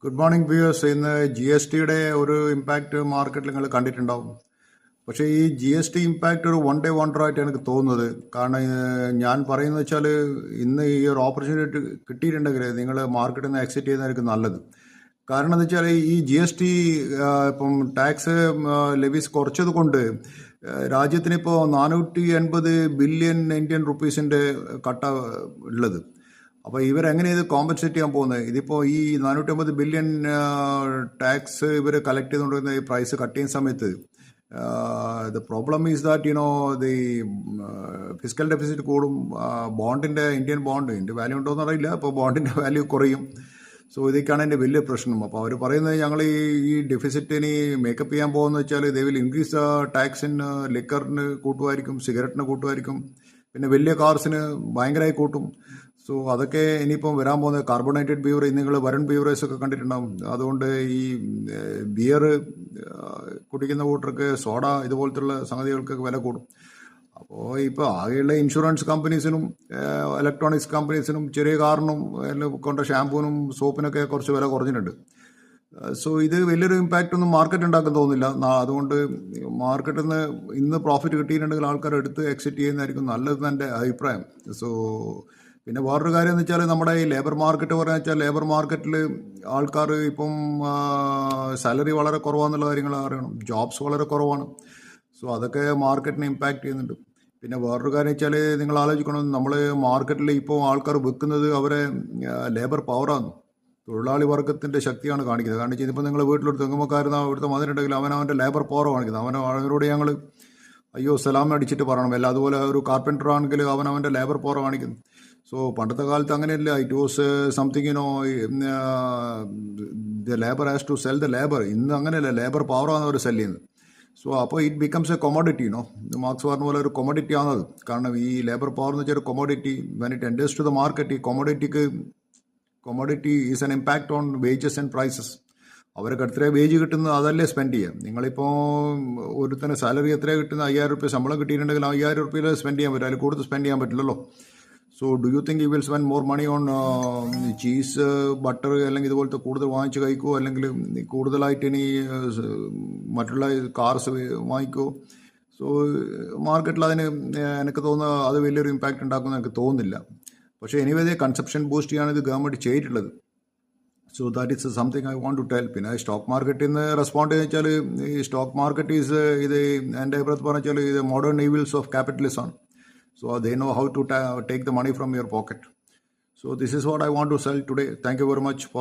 Good morning viewers. ഇന്ന് G S ടിയുടെ ഒരു ഇമ്പാക്റ്റ് മാർക്കറ്റിൽ നിങ്ങൾ കണ്ടിട്ടുണ്ടാവും. പക്ഷേ ഈ ജി എസ് ടി ഇമ്പാക്റ്റ് ഒരു വൺ ഡേ വണ്ടർ ആയിട്ട് എനിക്ക് തോന്നുന്നത്. കാരണം ഞാൻ പറയുന്നത് വെച്ചാൽ ഇന്ന് ഈ ഒരു ഓപ്പർച്യൂണിറ്റി കിട്ടിയിട്ടുണ്ടെങ്കിൽ നിങ്ങൾ മാർക്കറ്റിൽ നിന്ന് എക്സിറ്റ് ചെയ്യുന്നതായിരിക്കും നല്ലത്. കാരണം എന്താ വെച്ചാൽ ഈ ജി എസ് ടി ഇപ്പം ടാക്സ് ലെവീസ് കുറച്ചത് കൊണ്ട് രാജ്യത്തിനിപ്പോൾ 480 ബില്യൺ ഇന്ത്യൻ റുപ്പീസിൻ്റെ കട്ട ഉള്ളത്. അപ്പോൾ ഇവരെങ്ങനെ ഇത് കോമ്പൻസേറ്റ് ചെയ്യാൻ പോകുന്നത്? ഇതിപ്പോൾ ഈ 450 ബില്യൺ ടാക്സ് ഇവർ കളക്ട് ചെയ്തുകൊണ്ടിരുന്ന ഈ പ്രൈസ് കട്ട് ചെയ്യുന്ന സമയത്ത് the problem is that the physical deficit കൂടും. ബോണ്ടിൻ്റെ ഇന്ത്യൻ വാല്യൂ ഉണ്ടോയെന്ന് അറിയില്ല. അപ്പോൾ ബോണ്ടിൻ്റെ വാല്യൂ കുറയും. സോ ഇതൊക്കെയാണ് എൻ്റെ വലിയ പ്രശ്നം. അപ്പോൾ അവർ പറയുന്നത് ഞങ്ങൾ ഈ ഡെഫിസിറ്റിന് മേക്കപ്പ് ചെയ്യാൻ പോകുന്നത് വെച്ചാൽ ദേ വിൽ ഇൻക്രീസ് ദ ടാക്സിന്, ലിക്കറിന് കൂട്ടുമായിരിക്കും, സിഗരറ്റിന് കൂട്ടുമായിരിക്കും, പിന്നെ വലിയ കാർസിന് ഭയങ്കരമായി കൂട്ടും. സോ അതൊക്കെ ഇനിയിപ്പം വരാൻ പോകുന്നത് കാർബണേറ്റഡ് ബീവറേജ്, നിങ്ങൾ വരുൺ ബീവറേജ് ഒക്കെ കണ്ടിട്ടുണ്ടാവും. അതുകൊണ്ട് ഈ ബിയർ കുടിക്കുന്ന കൂട്ടർക്ക് സോഡ ഇതുപോലത്തുള്ള സംഗതികൾക്കൊക്കെ വില കൂടും. അപ്പോൾ ഇപ്പോൾ ആകെയുള്ള ഇൻഷുറൻസ് കമ്പനീസിനും ഇലക്ട്രോണിക്സ് കമ്പനീസിനും ചെറിയ കാറിനും എല്ലാം കൊണ്ട ഷാമ്പൂനും സോപ്പിനൊക്കെ കുറച്ച് വില കുറഞ്ഞിട്ടുണ്ട്. സോ ഇത് വലിയൊരു ഇമ്പാക്റ്റ് ഒന്നും മാർക്കറ്റ് ഉണ്ടാക്കാൻ തോന്നുന്നില്ല. അതുകൊണ്ട് മാർക്കറ്റിൽ നിന്ന് ഇന്ന് പ്രോഫിറ്റ് കിട്ടിയിട്ടുണ്ടെങ്കിൽ ആൾക്കാർ എടുത്ത് എക്സിറ്റ് ചെയ്യുന്നതായിരിക്കും നല്ലതെന്ന് എൻ്റെ അഭിപ്രായം. സോ പിന്നെ വേറൊരു കാര്യം എന്ന് വെച്ചാൽ നമ്മുടെ ഈ ലേബർ മാർക്കറ്റ് പറയുക വെച്ചാൽ ലേബർ മാർക്കറ്റിൽ ആൾക്കാർ ഇപ്പം സാലറി വളരെ കുറവാന്നുള്ള കാര്യങ്ങൾ അറിയണം. ജോബ്സ് വളരെ കുറവാണ്. സോ അതൊക്കെ മാർക്കറ്റിനെ ഇമ്പാക്റ്റ് ചെയ്യുന്നുണ്ട്. പിന്നെ വേറൊരു കാര്യം വെച്ചാൽ നിങ്ങൾ ആലോചിക്കണം, നമ്മൾ മാർക്കറ്റിൽ ഇപ്പോൾ ആൾക്കാർ വിൽക്കുന്നത് അവരെ ലേബർ പവറാണ്, തൊഴിലാളി വർഗത്തിൻ്റെ ശക്തിയാണ് കാണിക്കുന്നത്. കാരണം വെച്ചാൽ ഇപ്പോൾ നിങ്ങൾ വീട്ടിലൊരു തെങ്ങുമക്കാരുന്ന ഇവിടുത്തെ വന്നിട്ടുണ്ടെങ്കിൽ അവൻ്റെ ലേബർ പവർ കാണിക്കുന്നത്. അവനോട് ഞങ്ങൾ അയ്യോ സലാം അടിച്ചിട്ട് പറയണം. അല്ല അതുപോലെ ഒരു കാർപ്പൻറ്റർ ആണെങ്കിൽ അവൻ്റെ ലേബർ പവർ കാണിക്കുന്നു. സോ പണ്ടത്തെ കാലത്ത് അങ്ങനെയല്ല. It was something the labour has to sell the labour. ഇന്ന് അങ്ങനെയല്ല, ലേബർ പവറാണ് അവർ സെല് ചെയ്യുന്നത്. സോ അപ്പോൾ it becomes a commodity. Marx പറഞ്ഞ പോലെ ഒരു കൊമോഡിറ്റി ആണത്. കാരണം ഈ ലേബർ പവർ എന്ന് വെച്ചാൽ ഒരു commodity. When it enters to the market, ഈ commodity is an impact on wages and prices. അവർക്ക് എത്ര വേജ് കിട്ടുന്നത് അതല്ലേ സ്പെൻഡ് ചെയ്യുക. നിങ്ങളിപ്പോൾ ഒരുത്തന്നെ സാലറി എത്ര കിട്ടുന്ന 5000 രൂപ ശമ്പളം കിട്ടിയിട്ടുണ്ടെങ്കിൽ 5000 രൂപയിൽ സ്പെൻഡ് ചെയ്യാൻ പറ്റും, അതിൽ കൂടുതൽ സ്പെൻഡ് ചെയ്യാൻ പറ്റില്ലല്ലോ. So do you think you will spend more money on cheese, butter അല്ലെങ്കിൽ ഇതുപോലത്തെ കൂടുതൽ വാങ്ങിച്ച് കഴിക്കുമോ, അല്ലെങ്കിൽ കൂടുതലായിട്ട് ഇനി മറ്റുള്ള കാർസ് വാങ്ങിക്കുമോ? സോ മാർക്കറ്റിൽ അതിന് എനിക്ക് തോന്നുന്നത് അത് വലിയൊരു ഇമ്പാക്റ്റ് ഉണ്ടാക്കുമെന്ന് എനിക്ക് തോന്നുന്നില്ല. പക്ഷേ എനിവേ കൺസപ്ഷൻ ബൂസ്റ്റ് ചെയ്യാണ് ഇത് ഗവൺമെൻറ് ചെയ്തിട്ടുള്ളത്. So that is something I want to tell. പിന്നെ സ്റ്റോക്ക് മാർക്കറ്റിൽ നിന്ന് റെസ്പോണ്ട് ചെയ്യുക വെച്ചാൽ ഈ സ്റ്റോക്ക് മാർക്കറ്റ് ഈസ് ഇത് എൻ്റെ അഭിപ്രായത്തിൽ പറഞ്ഞാൽ ഇത് മോഡേൺ ഈവിൽസ് ഓഫ് ക്യാപിറ്റലിസം ആണ്. So they know how to take the money from your pocket. So this is what I want to sell today. Thank you very much for